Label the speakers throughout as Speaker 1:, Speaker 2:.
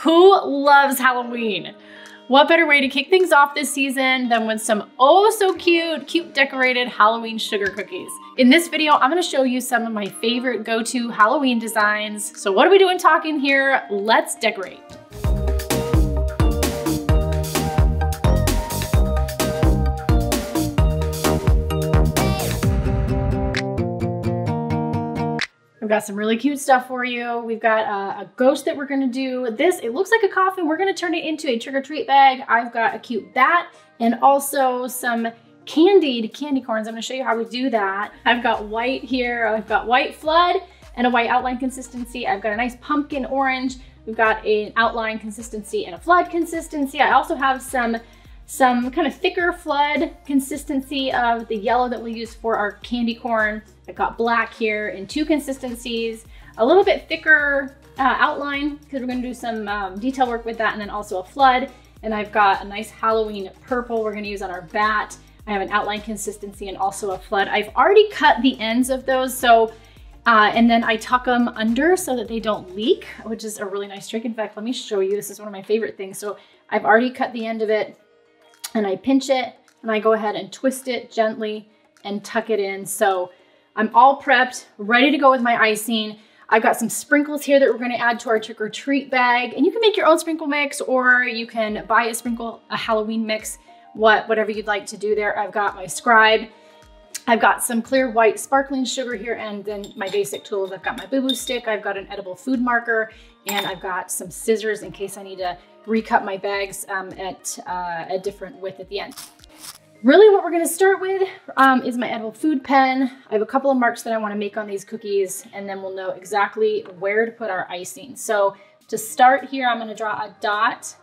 Speaker 1: Who loves Halloween? What better way to kick things off this season than with some oh so cute decorated Halloween sugar cookies. In this video, I'm gonna show you some of my favorite go-to Halloween designs. So what are we doing talking here? Let's decorate. We've got some really cute stuff for you. We've got a ghost that we're gonna do. It looks like a coffin. We're gonna turn it into a trick-or-treat bag. I've got a cute bat and also some candied candy corns. I'm gonna show you how we do that. I've got white here. I've got white flood and a white outline consistency. I've got a nice pumpkin orange. We've got an outline consistency and a flood consistency. I also have some kind of thicker flood consistency of the yellow that we'll use for our candy corn. I've got black here in two consistencies, a little bit thicker outline because we're gonna do some detail work with that, and then also a flood. And I've got a nice Halloween purple we're gonna use on our bat. I have an outline consistency and also a flood. I've already cut the ends of those, so and then I tuck them under so that they don't leak, which is a really nice trick. In fact, let me show you. This is one of my favorite things. So I've already cut the end of it, and I pinch it, and I go ahead and twist it gently and tuck it in. So I'm all prepped, ready to go with my icing. I've got some sprinkles here that we're gonna add to our trick-or-treat bag, and you can make your own sprinkle mix, or you can buy a Halloween mix, whatever you'd like to do there. I've got my scribe. I've got some clear white sparkling sugar here, and then my basic tools. I've got my boo-boo stick, I've got an edible food marker, and I've got some scissors in case I need to recut my bags at a different width at the end. Really what we're gonna start with is my edible food pen. I have a couple of marks that I wanna make on these cookies, and then we'll know exactly where to put our icing. So to start here, I'm gonna draw a dot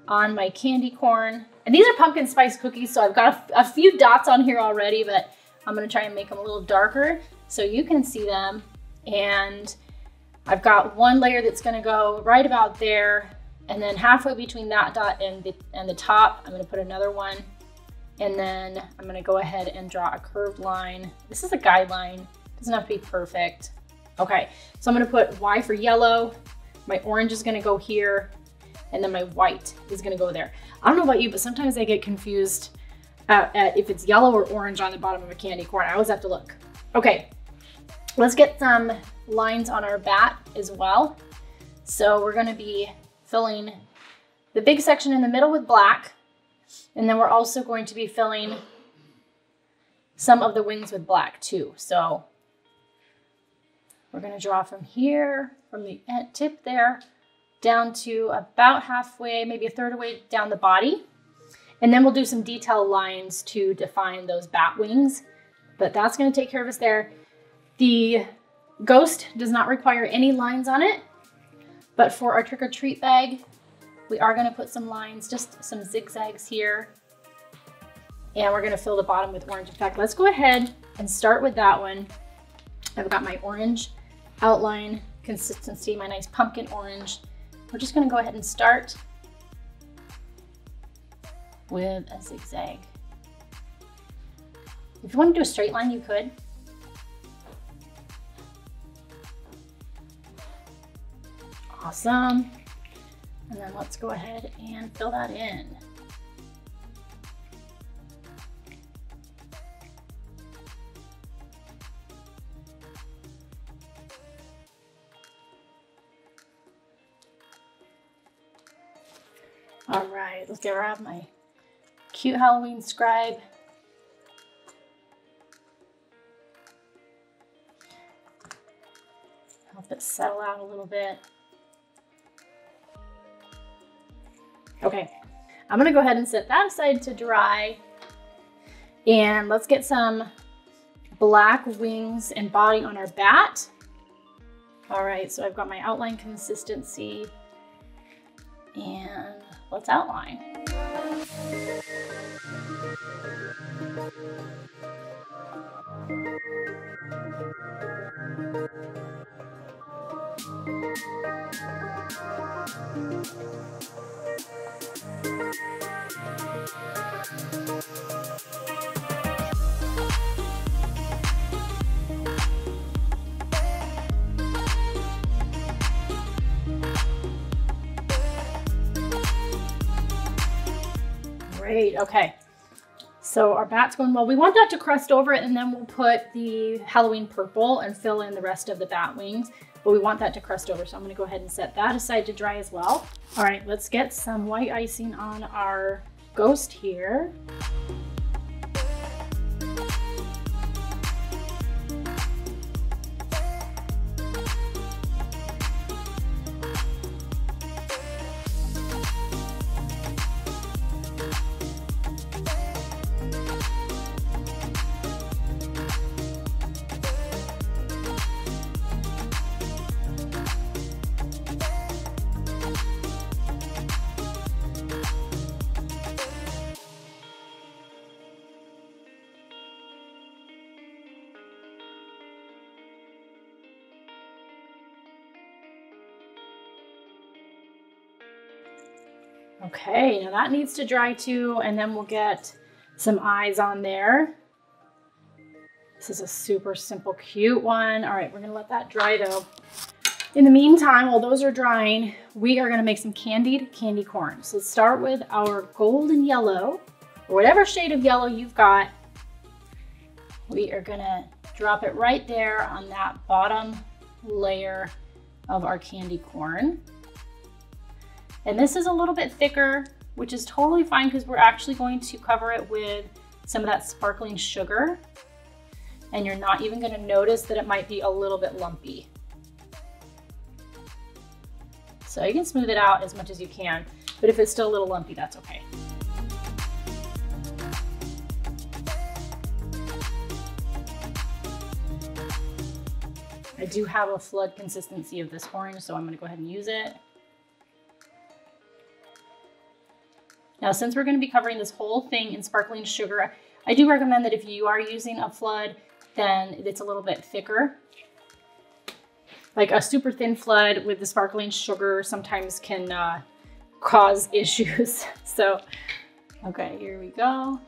Speaker 1: on my candy corn. And these are pumpkin spice cookies, so I've got a few dots on here already, but I'm gonna try and make them a little darker so you can see them. And I've got one layer that's gonna go right about there, and then halfway between that dot and the top, I'm gonna put another one. And then I'm gonna go ahead and draw a curved line. This is a guideline, doesn't have to be perfect. Okay, so I'm gonna put Y for yellow, my orange is gonna go here, and then my white is gonna go there. I don't know about you, but sometimes I get confused at if it's yellow or orange on the bottom of a candy corn. I always have to look. Okay, let's get some lines on our bat as well. So we're gonna be filling the big section in the middle with black, and then we're also going to be filling some of the wings with black too. So we're gonna draw from here, from the tip there, down to about halfway, maybe a third of the way down the body. And then we'll do some detail lines to define those bat wings, but that's gonna take care of us there. The ghost does not require any lines on it, but for our trick-or-treat bag, we are gonna put some lines, just some zigzags here. And we're gonna fill the bottom with orange. In fact, let's go ahead and start with that one. I've got my orange outline consistency, my nice pumpkin orange. We're just gonna go ahead and start with a zigzag. If you wanna do a straight line, you could. Awesome. And then let's go ahead and fill that in. All right, let's grab my cute Halloween scribe. Help it settle out a little bit. Okay, I'm gonna go ahead and set that aside to dry. And let's get some black wings and body on our bat. All right, so I've got my outline consistency, and let's outline. Great, okay. So our bat's going well. We want that to crust over it, and then we'll put the Halloween purple and fill in the rest of the bat wings. But we want that to crust over, so I'm gonna go ahead and set that aside to dry as well. All right, let's get some white icing on our ghost here. Okay, now that needs to dry too, and then we'll get some eyes on there. This is a super simple, cute one. All right, we're gonna let that dry though. In the meantime, while those are drying, we are gonna make some candied candy corn. So let's start with our golden yellow, or whatever shade of yellow you've got. We are gonna drop it right there on that bottom layer of our candy corn. And this is a little bit thicker, which is totally fine because we're actually going to cover it with some of that sparkling sugar. And you're not even gonna notice that it might be a little bit lumpy. So you can smooth it out as much as you can, but if it's still a little lumpy, that's okay. I do have a flood consistency of this orange, so I'm gonna go ahead and use it. Now, since we're gonna be covering this whole thing in sparkling sugar, I do recommend that if you are using a flood, then it's a little bit thicker. Like a super thin flood with the sparkling sugar sometimes can cause issues. So, okay, here we go.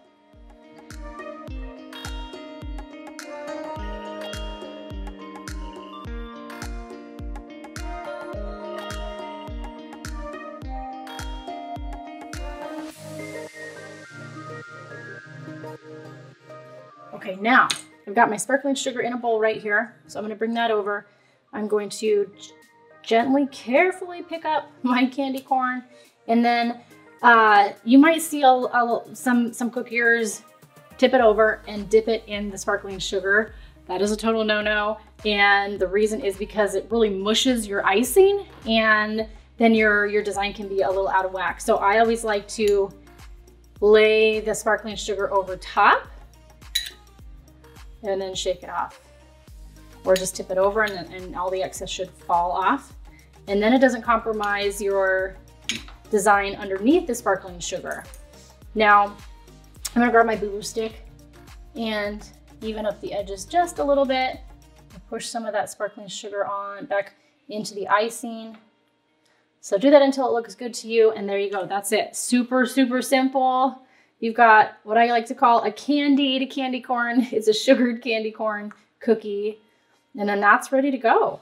Speaker 1: Okay, now I've got my sparkling sugar in a bowl right here. So I'm gonna bring that over. I'm going to gently, carefully pick up my candy corn. And then you might see some cookiers tip it over and dip it in the sparkling sugar. That is a total no-no. And the reason is because it really mushes your icing and then your design can be a little out of whack. So I always like to lay the sparkling sugar over top and then shake it off. Or just tip it over and all the excess should fall off. And then it doesn't compromise your design underneath the sparkling sugar. Now, I'm gonna grab my boo-boo stick and even up the edges just a little bit. Push some of that sparkling sugar on back into the icing. So do that until it looks good to you, and there you go, that's it. Super, super simple. You've got what I like to call a candied candy corn. It's a sugared candy corn cookie. And then that's ready to go.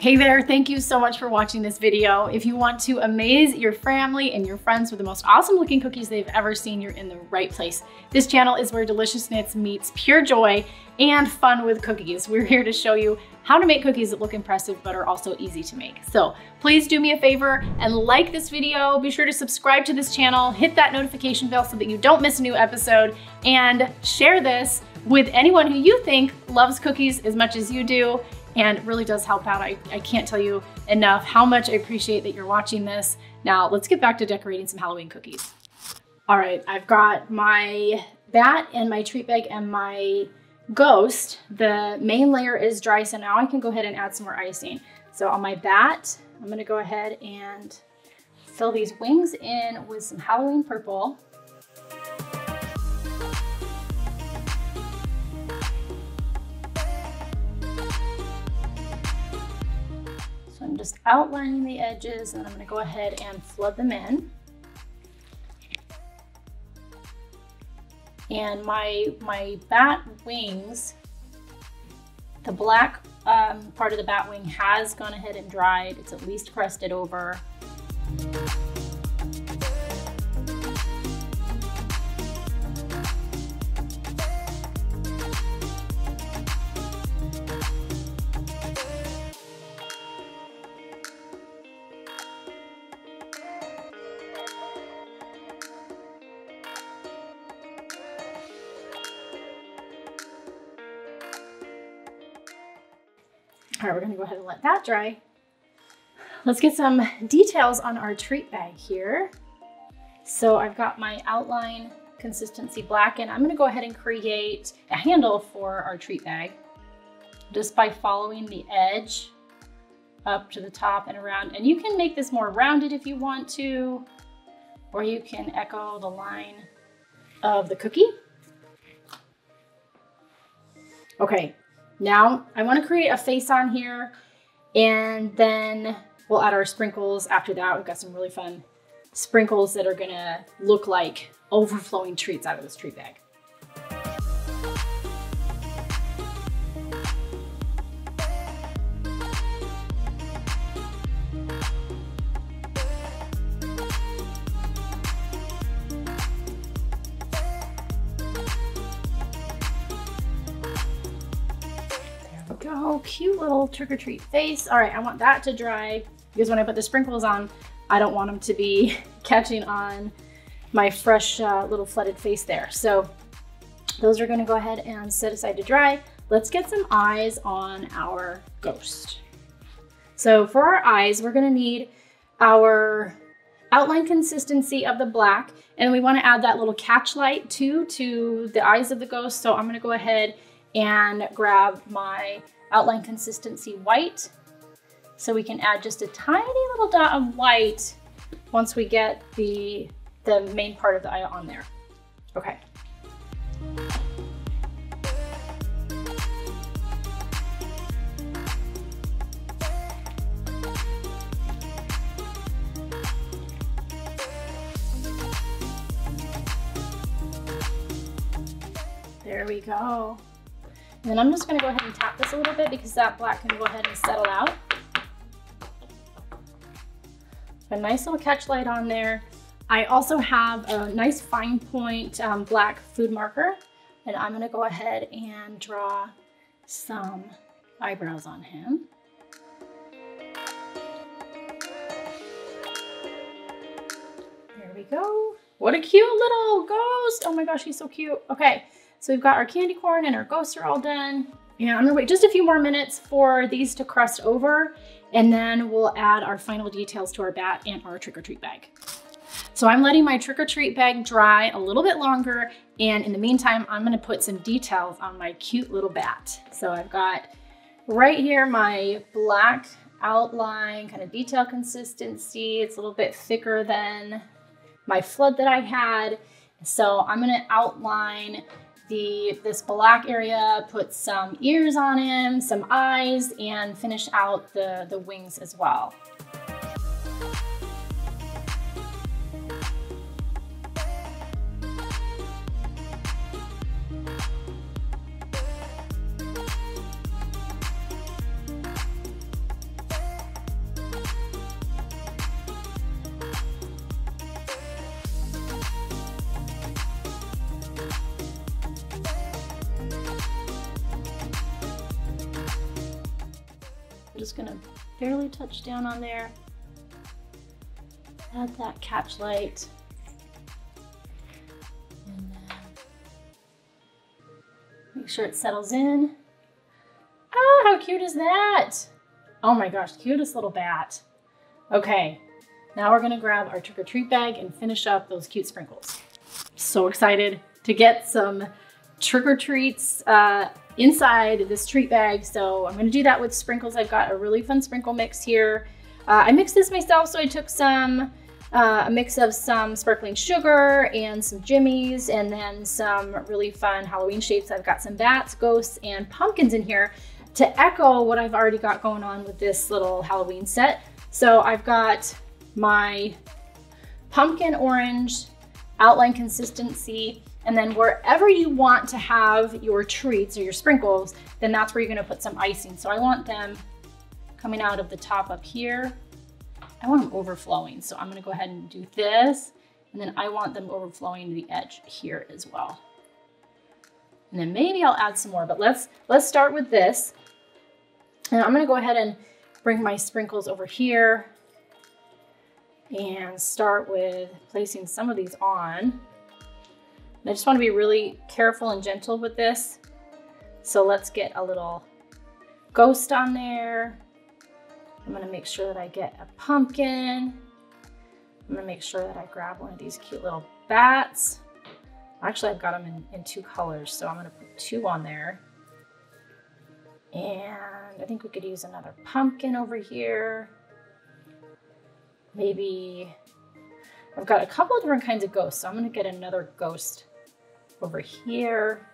Speaker 1: Hey there, thank you so much for watching this video. If you want to amaze your family and your friends with the most awesome looking cookies they've ever seen, you're in the right place. This channel is where deliciousness meets pure joy and fun with cookies. We're here to show you how to make cookies that look impressive but are also easy to make. So please do me a favor and like this video. Be sure to subscribe to this channel, hit that notification bell so that you don't miss a new episode, and share this with anyone who you think loves cookies as much as you do and really does help out. I can't tell you enough how much I appreciate that you're watching this. Now let's get back to decorating some Halloween cookies. All right, I've got my bat and my treat bag and my ghost. The main layer is dry, so now I can go ahead and add some more icing. So on my bat, I'm gonna go ahead and fill these wings in with some Halloween purple. I'm just outlining the edges, and I'm gonna go ahead and flood them in. And my bat wings, the black part of the bat wing has gone ahead and dried. It's at least crusted over. All right, we're gonna go ahead and let that dry. Let's get some details on our treat bag here. So I've got my outline consistency black, and I'm gonna go ahead and create a handle for our treat bag just by following the edge up to the top and around. And you can make this more rounded if you want to, or you can echo the line of the cookie. Okay, now I want to create a face on here, and then we'll add our sprinkles after that. We've got some really fun sprinkles that are gonna look like overflowing treats out of this treat bag. Oh, cute little trick-or-treat face. All right, I want that to dry because when I put the sprinkles on, I don't want them to be catching on my fresh little flooded face there. So those are gonna go ahead and set aside to dry. Let's get some eyes on our ghost. So for our eyes, we're gonna need our outline consistency of the black, and we wanna add that little catch light too to the eyes of the ghost. So I'm gonna go ahead and grab my outline consistency white so we can add just a tiny little dot of white once we get the main part of the eye on there. Okay. There we go. And then I'm just gonna go ahead and tap this a little bit because that black can go ahead and settle out. A nice little catch light on there. I also have a nice fine point black food marker, and I'm gonna go ahead and draw some eyebrows on him. There we go. What a cute little ghost. Oh my gosh, he's so cute. Okay. So we've got our candy corn and our ghosts are all done. And I'm gonna wait just a few more minutes for these to crust over, and then we'll add our final details to our bat and our trick-or-treat bag. So I'm letting my trick-or-treat bag dry a little bit longer, and in the meantime, I'm gonna put some details on my cute little bat. So I've got right here my black outline, kind of detail consistency. It's a little bit thicker than my flood that I had. So I'm gonna outline this black area, put some ears on him, some eyes, and finish out the wings as well. I'm just gonna barely touch down on there. Add that catch light. And then make sure it settles in. Ah, how cute is that? Oh my gosh, cutest little bat. Okay, now we're gonna grab our trick-or-treat bag and finish up those cute sprinkles. So excited to get some trick-or-treats inside this treat bag. So I'm gonna do that with sprinkles. I've got a really fun sprinkle mix here. I mixed this myself, so I took a mix of some sparkling sugar and some jimmies, and then some really fun Halloween shapes. I've got some bats, ghosts, and pumpkins in here to echo what I've already got going on with this little Halloween set. So I've got my pumpkin orange outline consistency, and then wherever you want to have your treats or your sprinkles, then that's where you're gonna put some icing. So I want them coming out of the top up here. I want them overflowing. So I'm gonna go ahead and do this, and then I want them overflowing to the edge here as well. And then maybe I'll add some more, but let's start with this. And I'm gonna go ahead and bring my sprinkles over here and start with placing some of these on. I just want to be really careful and gentle with this. So let's get a little ghost on there. I'm gonna make sure that I get a pumpkin. I'm gonna make sure that I grab one of these cute little bats. Actually, I've got them in 2 colors, so I'm gonna put 2 on there. And I think we could use another pumpkin over here. Maybe, I've got a couple of different kinds of ghosts, so I'm gonna get another ghost over here.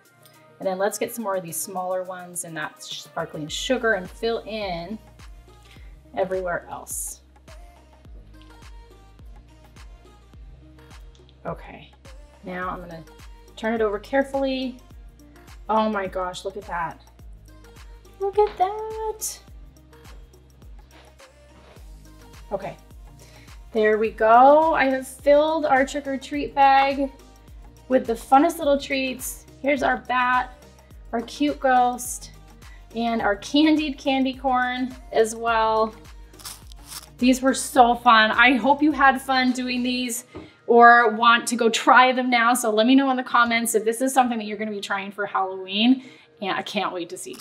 Speaker 1: And then let's get some more of these smaller ones and that sparkling sugar and fill in everywhere else. Okay, now I'm gonna turn it over carefully. Oh my gosh, look at that. Look at that. Okay, there we go. I have filled our trick or treat bag with the funnest little treats. Here's our bat, our cute ghost, and our candied candy corn as well. These were so fun. I hope you had fun doing these or want to go try them now. So let me know in the comments if this is something that you're gonna be trying for Halloween, and I can't wait to see.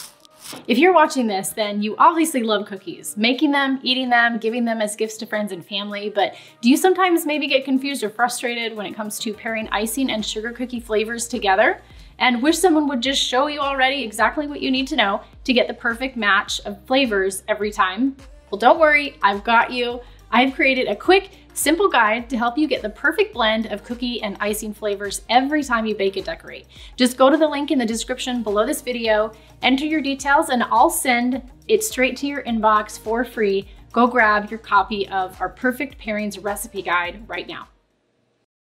Speaker 1: If you're watching this, then you obviously love cookies, making them, eating them, giving them as gifts to friends and family, but do you sometimes maybe get confused or frustrated when it comes to pairing icing and sugar cookie flavors together and wish someone would just show you already exactly what you need to know to get the perfect match of flavors every time? Well, don't worry, I've got you. I've created a quick, simple guide to help you get the perfect blend of cookie and icing flavors every time you bake and decorate. Just go to the link in the description below this video, enter your details, and I'll send it straight to your inbox for free. Go grab your copy of our Perfect Pairings recipe guide right now.